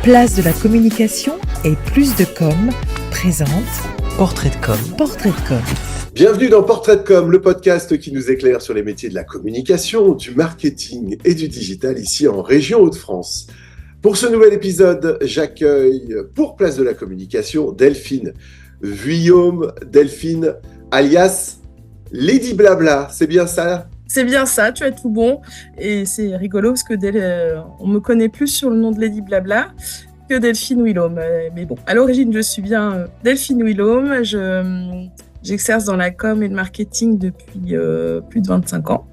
Place de la communication et plus de com présente Portrait de com. Portrait de com. Bienvenue dans Portrait de com, le podcast qui nous éclaire sur les métiers de la communication, du marketing et du digital ici en région Hauts-de-France. Pour ce nouvel épisode, j'accueille pour Place de la communication Delphine Vuillaume, Delphine alias Lady Blabla, c'est bien ça ? C'est bien ça, tu as tout bon. Et c'est rigolo parce que on me connaît plus sur le nom de Lady Blabla que Delphine Vuillaume. Mais bon, à l'origine, je suis bien Delphine Vuillaume. J'exerce dans la com et le marketing depuis plus de 25 ans.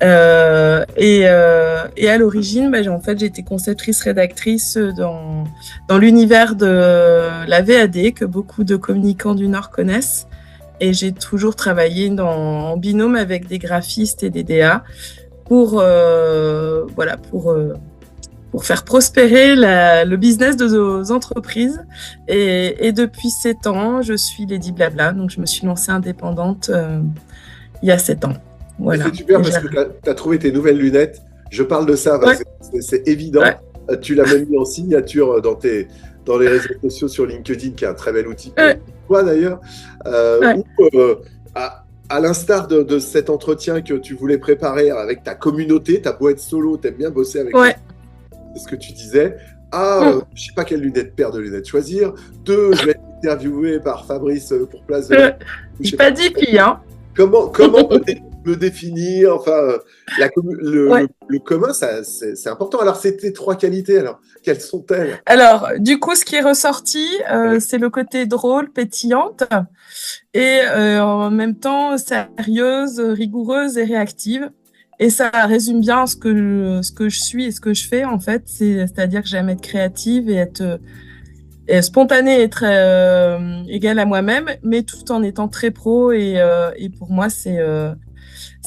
Et à l'origine, en fait, j'ai été conceptrice-rédactrice dans l'univers de la VAD que beaucoup de communicants du Nord connaissent. Et j'ai toujours travaillé en binôme avec des graphistes et des DA pour faire prospérer le business de nos entreprises. Et depuis 7 ans, je suis Lady Blabla. Donc, je me suis lancée indépendante il y a 7 ans. Voilà. C'est super parce que tu as trouvé tes nouvelles lunettes. Je parle de ça, parce que c'est évident. Ouais. Tu l'as même mis en signature dans les réseaux sociaux sur LinkedIn, qui est un très bel outil pour toi d'ailleurs. À l'instar de cet entretien que tu voulais préparer avec ta communauté, t'as beau être solo, t'aimes bien bosser avec c'est ce que tu disais. Je ne sais pas quelle paire de lunettes choisir. 2, je vais être interviewé par Fabrice pour Place de la... Je n'ai pas dit qui, hein. Comment me définir, enfin, le commun, c'est important. Alors, c'est tes 3 qualités, alors, quelles sont-elles ? Alors, du coup, ce qui est ressorti, c'est le côté drôle, pétillante, et en même temps sérieuse, rigoureuse et réactive. Et ça résume bien ce que je suis et ce que je fais, en fait. C'est-à-dire que j'aime être créative et être spontanée et très égale à moi-même, mais tout en étant très pro. Et pour moi,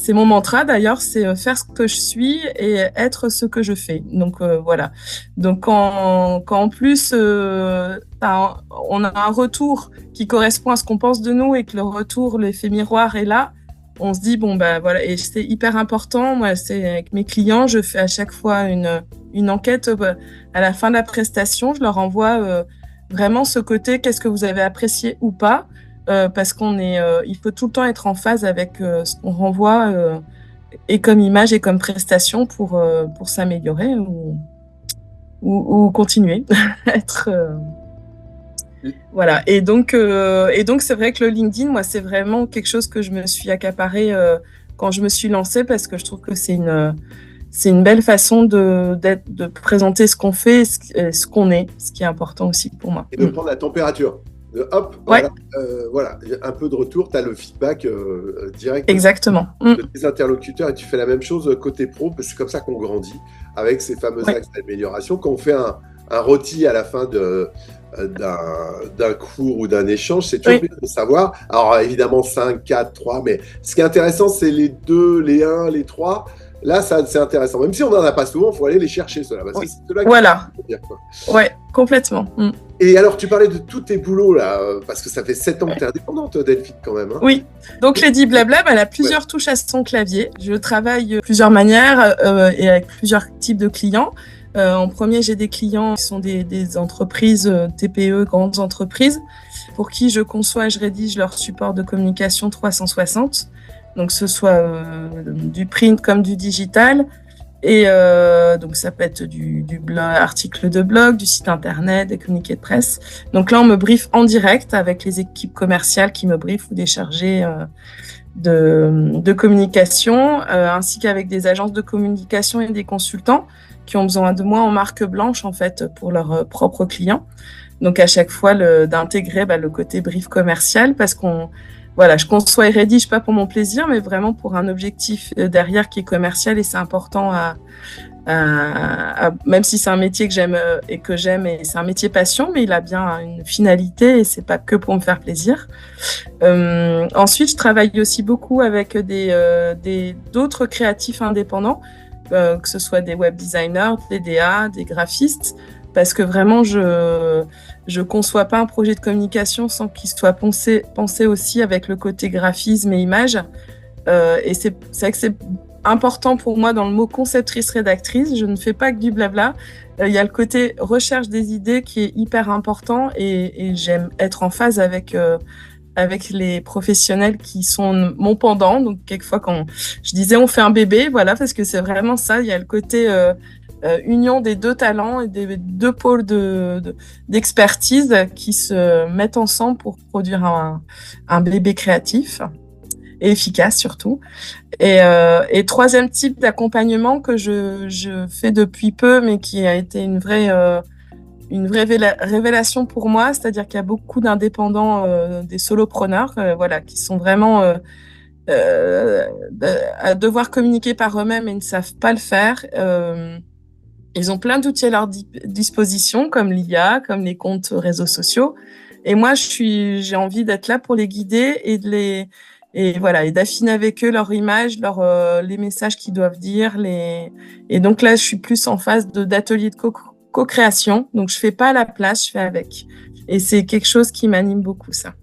c'est mon mantra d'ailleurs, c'est faire ce que je suis et être ce que je fais. Donc voilà. Donc quand en plus on a un retour qui correspond à ce qu'on pense de nous et que le retour, l'effet miroir est là, on se dit voilà. Et c'est hyper important. Moi, c'est avec mes clients, je fais à chaque fois une enquête à la fin de la prestation. Je leur envoie vraiment ce côté, qu'est-ce que vous avez apprécié ou pas. Parce il faut tout le temps être en phase avec ce qu'on renvoie et comme image et comme prestation pour s'améliorer ou continuer à être voilà. Et donc c'est vrai que le LinkedIn, moi, c'est vraiment quelque chose que je me suis accaparé quand je me suis lancée parce que je trouve que c'est une belle façon de présenter ce qu'on fait, ce qu'on est, ce qui est important aussi pour moi. Et de prendre la température. Voilà, un peu de retour, tu as le feedback direct. Exactement. De tes interlocuteurs et tu fais la même chose côté pro, parce que c'est comme ça qu'on grandit avec ces fameux axes d'amélioration. Quand on fait un rôti à la fin d'un cours ou d'un échange, c'est toujours bien de savoir. Alors évidemment 5, 4, 3, mais ce qui est intéressant, c'est les 2, les 1, les 3. Là, c'est intéressant. Même si on n'en a pas souvent, il faut aller les chercher, ceux-là. Parce que c'est ceux-là voilà. Ouais, complètement. Et alors, tu parlais de tous tes boulots, là, parce que ça fait 7 ans que tu es indépendante, Delphine, quand même. Hein. Oui. Donc, Lady Blabla, elle a plusieurs touches à son clavier. Je travaille de plusieurs manières et avec plusieurs types de clients. En premier, j'ai des clients qui sont des entreprises TPE, grandes entreprises, pour qui je conçois et je rédige leur support de communication 360. Donc, ce soit du print comme du digital. Et donc, ça peut être du blog, article de blog, du site internet, des communiqués de presse. Donc là, on me briefe en direct avec les équipes commerciales qui me briefent ou des chargés de communication, ainsi qu'avec des agences de communication et des consultants qui ont besoin de moi en marque blanche, en fait, pour leurs propres clients. Donc, à chaque fois, d'intégrer le côté brief commercial parce je conçois et rédige pas pour mon plaisir, mais vraiment pour un objectif derrière qui est commercial et c'est important même si c'est un métier que j'aime et c'est un métier passion, mais il a bien une finalité et c'est pas que pour me faire plaisir. Ensuite, je travaille aussi beaucoup avec d'autres créatifs indépendants, que ce soit des web designers, des DA, des graphistes, parce que vraiment je conçois pas un projet de communication sans qu'il soit pensé aussi avec le côté graphisme et image. Et c'est vrai que c'est important pour moi dans le mot conceptrice-rédactrice. Je ne fais pas que du blabla. Il y a le côté recherche des idées qui est hyper important et j'aime être en phase avec les professionnels qui sont mon pendant. Donc, quelquefois, quand je disais on fait un bébé, voilà, parce que c'est vraiment ça. Il y a le côté union des deux talents et des deux pôles d'expertise qui se mettent ensemble pour produire un bébé créatif et efficace surtout. Et troisième type d'accompagnement que je fais depuis peu, mais qui a été une vraie révélation pour moi, c'est-à-dire qu'il y a beaucoup d'indépendants, des solopreneurs, voilà, qui sont vraiment à devoir communiquer par eux-mêmes et ne savent pas le faire. Ils ont plein d'outils à leur disposition, comme l'IA, comme les comptes réseaux sociaux. Et moi, j'ai envie d'être là pour les guider et voilà, et d'affiner avec eux leur image, les messages qu'ils doivent dire. Et donc là, je suis plus en phase d'atelier de co-création. Donc, je fais pas à la place, je fais avec. Et c'est quelque chose qui m'anime beaucoup, ça.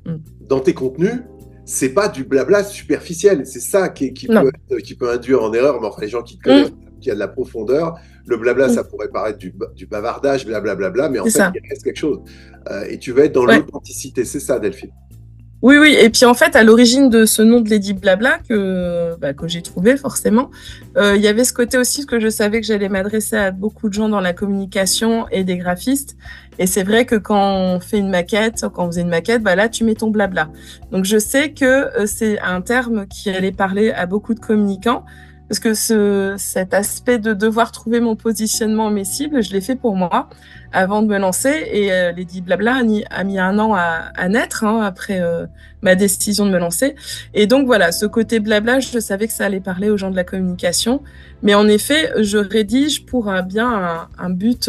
Dans tes contenus, c'est pas du blabla superficiel. C'est ça qui peut induire en erreur. Mais enfin, les gens qui te connaissent, qui a de la profondeur, le blabla, ça pourrait paraître du bavardage, blablabla, mais en fait, il reste quelque chose. Et tu vas être dans l'authenticité. C'est ça, Delphine. Oui. Et puis en fait, à l'origine de ce nom de Lady Blabla que j'ai trouvé forcément, il y avait ce côté aussi que je savais que j'allais m'adresser à beaucoup de gens dans la communication et des graphistes. Et c'est vrai que quand on faisait une maquette, là, tu mets ton blabla. Donc je sais que c'est un terme qui allait parler à beaucoup de communicants. Parce que cet aspect de devoir trouver mon positionnement, mes cibles, je l'ai fait pour moi avant de me lancer. Et Lady Blabla a mis 1 an à naître après ma décision de me lancer. Et donc voilà, ce côté blabla, je savais que ça allait parler aux gens de la communication. Mais en effet, je rédige pour bien un but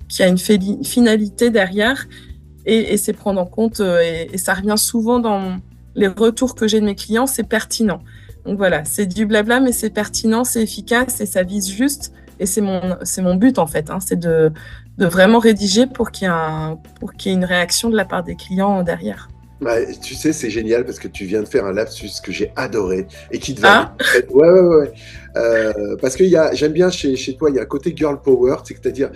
qui a une finalité derrière. Et c'est prendre en compte, et ça revient souvent dans les retours que j'ai de mes clients, c'est pertinent. Donc voilà, c'est du blabla, mais c'est pertinent, c'est efficace et ça vise juste. Et c'est mon but en fait, c'est de vraiment rédiger pour qu'il y ait une réaction de la part des clients derrière. Ouais, tu sais, c'est génial parce que tu viens de faire un lapsus que j'ai adoré et qui te va. Ouais. Parce que j'aime bien chez toi, il y a un côté girl power, c'est-à-dire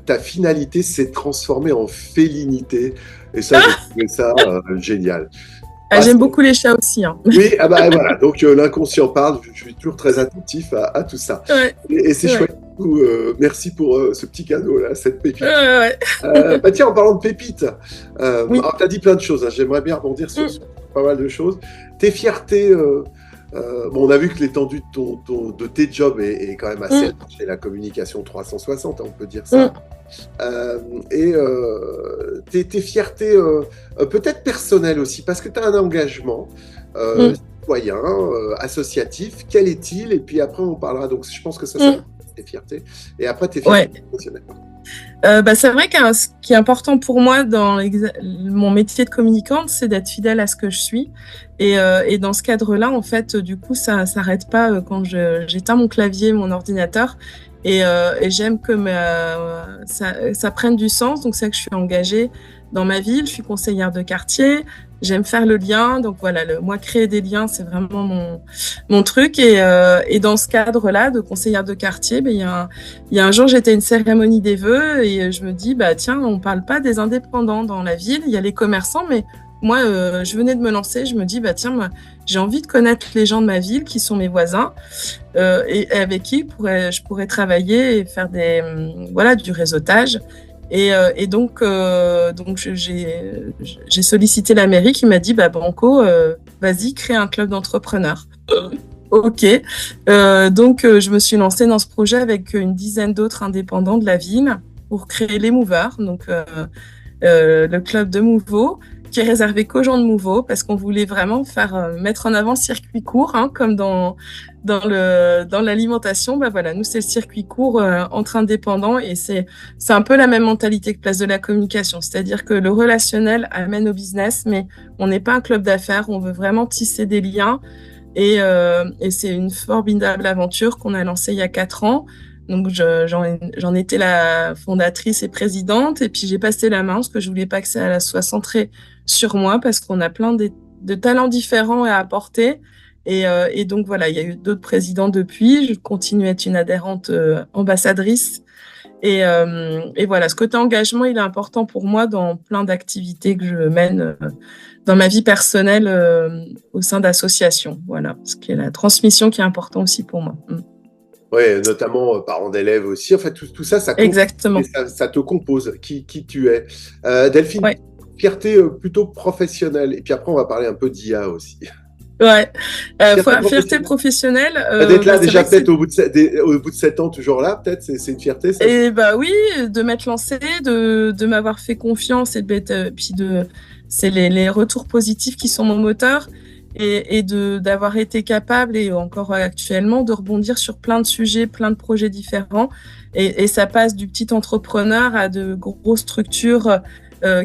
ta finalité s'est transformée en félinité. Et ça, j'ai trouvé ça génial. J'aime beaucoup les chats aussi. Oui, voilà. Donc l'inconscient parle. Je suis toujours très attentif à tout ça. Ouais. Et c'est chouette. Merci pour ce petit cadeau là, cette pépite. Ouais. Tiens, en parlant de pépites, alors tu as dit plein de choses. J'aimerais bien rebondir sur pas mal de choses. Tes fiertés. On a vu que l'étendue de tes jobs est quand même assez large. La communication 360, on peut dire ça. Et tes fiertés peut-être personnelles aussi, parce que tu as un engagement citoyen, associatif. Quel est-il? Et puis après, on parlera. Donc, je pense que ça tes fiertés. Et après, tes fiertés professionnelles. C'est vrai que ce qui est important pour moi dans mon métier de communicante, c'est d'être fidèle à ce que je suis. Et dans ce cadre-là, en fait, du coup, ça s'arrête pas quand j'éteins mon clavier, mon ordinateur. Et j'aime que ça prenne du sens. Donc, c'est ça que je suis engagée dans ma ville. Je suis conseillère de quartier. J'aime faire le lien. Donc, voilà, moi, créer des liens, c'est vraiment mon truc. Et dans ce cadre-là, de conseillère de quartier, il y a un jour, j'étais à une cérémonie des vœux et je me dis, tiens, on parle pas des indépendants dans la ville. Il y a les commerçants, mais moi, je venais de me lancer. Je me dis, tiens, moi, j'ai envie de connaître les gens de ma ville qui sont mes voisins et avec qui je pourrais travailler et faire du réseautage. Et donc j'ai sollicité la mairie qui m'a dit, Banco, vas-y, crée un club d'entrepreneurs. Ok. Donc, je me suis lancée dans ce projet avec une dizaine d'autres indépendants de la ville pour créer les Movers, donc le club de Mouveau, qui est réservé qu'aux gens de Mouveau, parce qu'on voulait vraiment mettre en avant le circuit court, comme dans l'alimentation. Voilà, nous, c'est le circuit court entre indépendants, et c'est un peu la même mentalité que Place de la Communication, c'est-à-dire que le relationnel amène au business, mais on n'est pas un club d'affaires, on veut vraiment tisser des liens, et c'est une formidable aventure qu'on a lancée il y a 4 ans. Donc, j'en étais la fondatrice et présidente, et puis j'ai passé la main parce que je voulais pas que ça soit centré sur moi, parce qu'on a plein de talents différents à apporter, Et donc voilà, il y a eu d'autres présidents depuis. Je continue à être une adhérente ambassadrice. Et voilà, ce côté engagement, il est important pour moi dans plein d'activités que je mène dans ma vie personnelle au sein d'associations. Voilà, ce qui est la transmission qui est important aussi pour moi. Oui, notamment parents d'élèves aussi. En fait, tout ça, Exactement. Ça te compose qui tu es. Delphine, Ouais. fierté plutôt professionnelle. Et puis après, on va parler un peu d'IA aussi. Ouais, fierté professionnelle. D'être là déjà peut-être au bout de 7 ans, toujours là, peut-être, c'est une fierté ça. Et oui, de m'être lancée, de m'avoir fait confiance et puis c'est les retours positifs qui sont mon moteur et d'avoir été capable et encore actuellement de rebondir sur plein de sujets, plein de projets différents et ça passe du petit entrepreneur à de grosses structures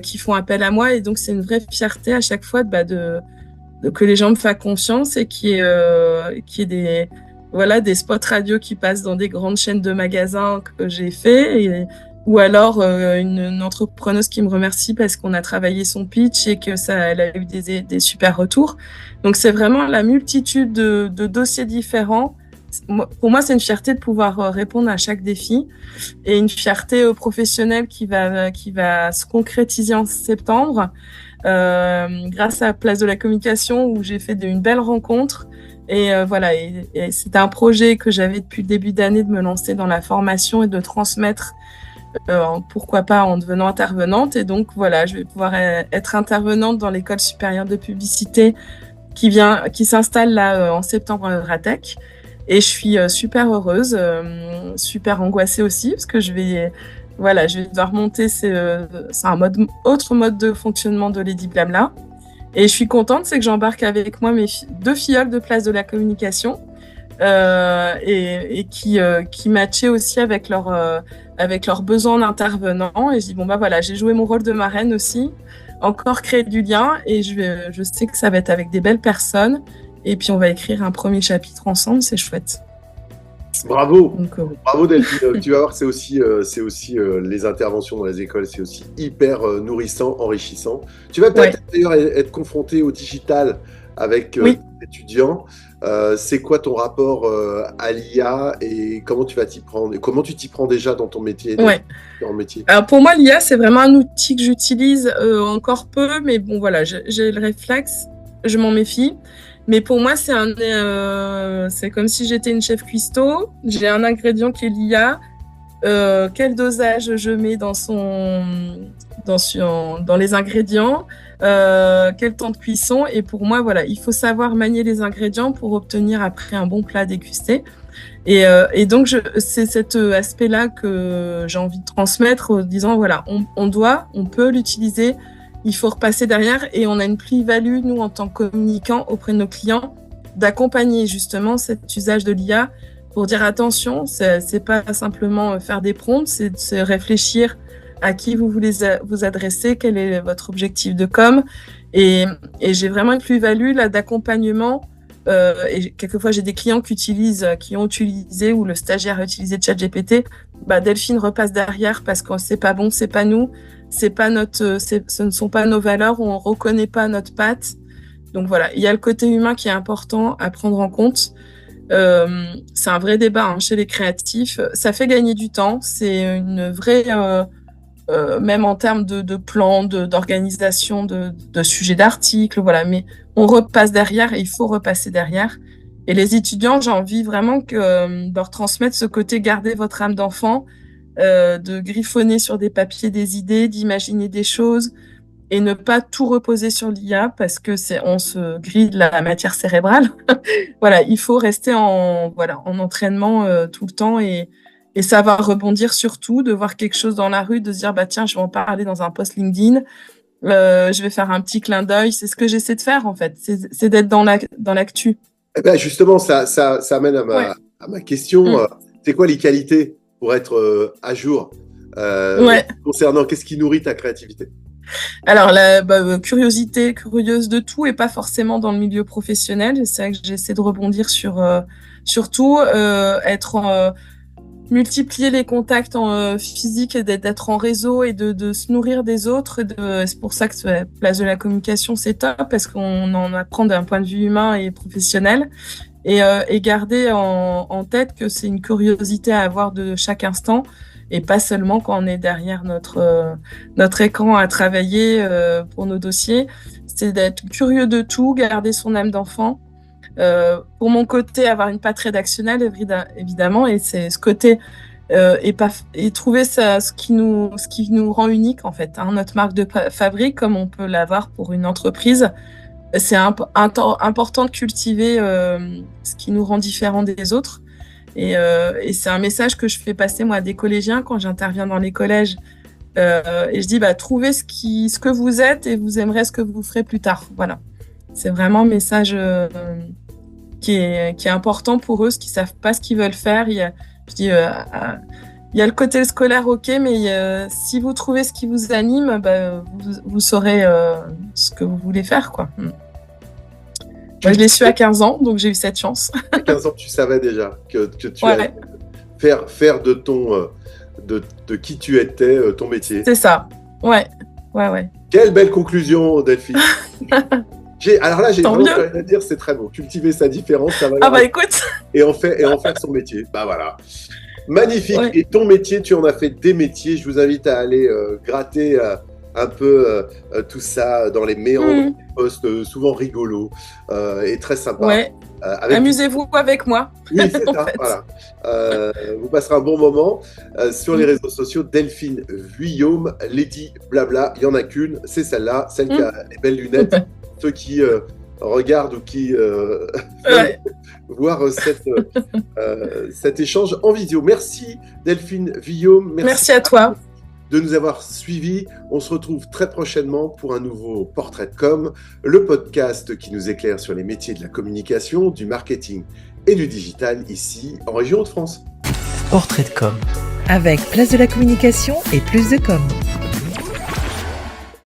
qui font appel à moi et donc c'est une vraie fierté à chaque fois que les gens me fassent confiance et qu'il y ait des spots radio qui passent dans des grandes chaînes de magasins que j'ai fait ou alors une entrepreneuse qui me remercie parce qu'on a travaillé son pitch et que elle a eu des super retours. Donc c'est vraiment la multitude de dossiers différents. Pour moi, c'est une fierté de pouvoir répondre à chaque défi et une fierté professionnelle qui va se concrétiser en septembre. Grâce à Place de la Communication où j'ai fait une belle rencontre et c'était un projet que j'avais depuis le début d'année de me lancer dans la formation et de transmettre pourquoi pas en devenant intervenante et donc voilà je vais pouvoir être intervenante dans l'école supérieure de publicité qui s'installe là en septembre à Euratech et je suis super heureuse, super angoissée aussi parce que je vais devoir monter, c'est un autre mode de fonctionnement de Lady Blabla. Et je suis contente, c'est que j'embarque avec moi mes 2 filleuls de Place de la Communication et qui matchaient aussi avec leurs besoins d'intervenants. Et je dis, j'ai joué mon rôle de marraine aussi, encore créer du lien et je sais que ça va être avec des belles personnes. Et puis on va écrire un premier chapitre ensemble, c'est chouette. Bravo, bravo Delphine. Tu vas voir, c'est aussi les interventions dans les écoles, c'est aussi hyper nourrissant, enrichissant. Tu vas peut-être d'ailleurs être confronté au digital avec tes étudiants. C'est quoi ton rapport à l'IA et comment tu vas t'y prendre? Et comment tu t'y prends déjà dans ton métier, Alors pour moi, l'IA, c'est vraiment un outil que j'utilise encore peu, mais bon voilà, j'ai le réflexe, je m'en méfie. Mais pour moi, c'est comme si j'étais une chef cuistot. J'ai un ingrédient qui est l'IA. Quel dosage je mets dans les ingrédients, quel temps de cuisson. Et pour moi, il faut savoir manier les ingrédients pour obtenir après un bon plat dégusté. Et donc, c'est cet aspect-là que j'ai envie de transmettre en disant, on peut l'utiliser. Il faut repasser derrière et on a une plus-value, nous, en tant que communicants auprès de nos clients, d'accompagner justement cet usage de l'IA pour dire attention, c'est pas simplement faire des prompts, c'est réfléchir à qui vous voulez vous adresser, quel est votre objectif de com. Et j'ai vraiment une plus-value là d'accompagnement. Et quelquefois, j'ai des clients qui ont utilisé ou le stagiaire a utilisé ChatGPT. Delphine repasse derrière parce que c'est pas bon, c'est pas nous. Ce ne sont pas nos valeurs, on ne reconnaît pas notre patte. Donc voilà, il y a le côté humain qui est important à prendre en compte. C'est un vrai débat chez les créatifs. Ça fait gagner du temps, c'est une vraie, même en termes de plans, d'organisation, de sujets d'articles, voilà. Mais on repasse derrière et il faut repasser derrière. Et les étudiants, j'ai envie vraiment de leur transmettre ce côté garder votre âme d'enfant. De griffonner sur des papiers des idées, d'imaginer des choses et ne pas tout reposer sur l'IA parce que on se grille de la matière cérébrale. Il faut rester en entraînement tout le temps et savoir rebondir sur tout, de voir quelque chose dans la rue, de se dire tiens, je vais en parler dans un post LinkedIn, je vais faire un petit clin d'œil. C'est ce que j'essaie de faire en fait, c'est d'être dans l'actu. Justement, ça amène à ma question. C'est quoi les qualités pour être à jour concernant qu'est-ce qui nourrit ta créativité? Alors, la curiosité, curieuse de tout et pas forcément dans le milieu professionnel. C'est vrai que j'essaie de rebondir sur tout, être multiplier les contacts physiques et d'être en réseau et de se nourrir des autres. C'est pour ça que Place de la Communication, c'est top, parce qu'on en apprend d'un point de vue humain et professionnel. Et garder en tête que c'est une curiosité à avoir de chaque instant, et pas seulement quand on est derrière notre écran à travailler pour nos dossiers. C'est d'être curieux de tout, garder son âme d'enfant. Pour mon côté, avoir une patte rédactionnelle, évidemment, et c'est ce côté et trouver ça, ce qui nous rend unique, en fait, hein, notre marque de fabrique, comme on peut l'avoir pour une entreprise. C'est important de cultiver ce qui nous rend différents des autres. Et c'est un message que je fais passer, moi, à des collégiens quand j'interviens dans les collèges. Et je dis, trouvez ce que vous êtes et vous aimerez ce que vous ferez plus tard. Voilà. C'est vraiment un message qui est important pour eux, qui ne savent pas ce qu'ils veulent faire. Il y a le côté scolaire, ok, mais si vous trouvez ce qui vous anime, vous saurez ce que vous voulez faire, quoi. Moi, je l'ai su à 15 ans, donc j'ai eu cette chance. À 15 ans, tu savais déjà que tu allais faire de de qui tu étais ton métier. C'est ça. Ouais. Quelle belle conclusion, Delphine. Alors là, j'ai vraiment rien à dire, c'est très beau. Cultiver sa différence, ça va. Écoute. Et en faire son métier. Voilà. Magnifique. Ouais. Et ton métier, tu en as fait des métiers. Je vous invite à aller gratter un peu tout ça dans les méandres des posts, souvent rigolos et très sympas. Ouais. Amusez-vous avec moi. Oui, c'est ça. Voilà. Vous passerez un bon moment sur les réseaux sociaux. Delphine Vuillaume, Lady Blabla, il n'y en a qu'une, c'est celle-là, celle qui a les belles lunettes. Ceux qui regardent ou qui veulent voir cet échange en visio. Merci Delphine Vuillaume. Merci à toi de nous avoir suivis. On se retrouve très prochainement pour un nouveau Portrait de Com, le podcast qui nous éclaire sur les métiers de la communication, du marketing et du digital ici en région Hauts-de-France. Portrait de Com. Avec Place de la Communication et Plus de Com.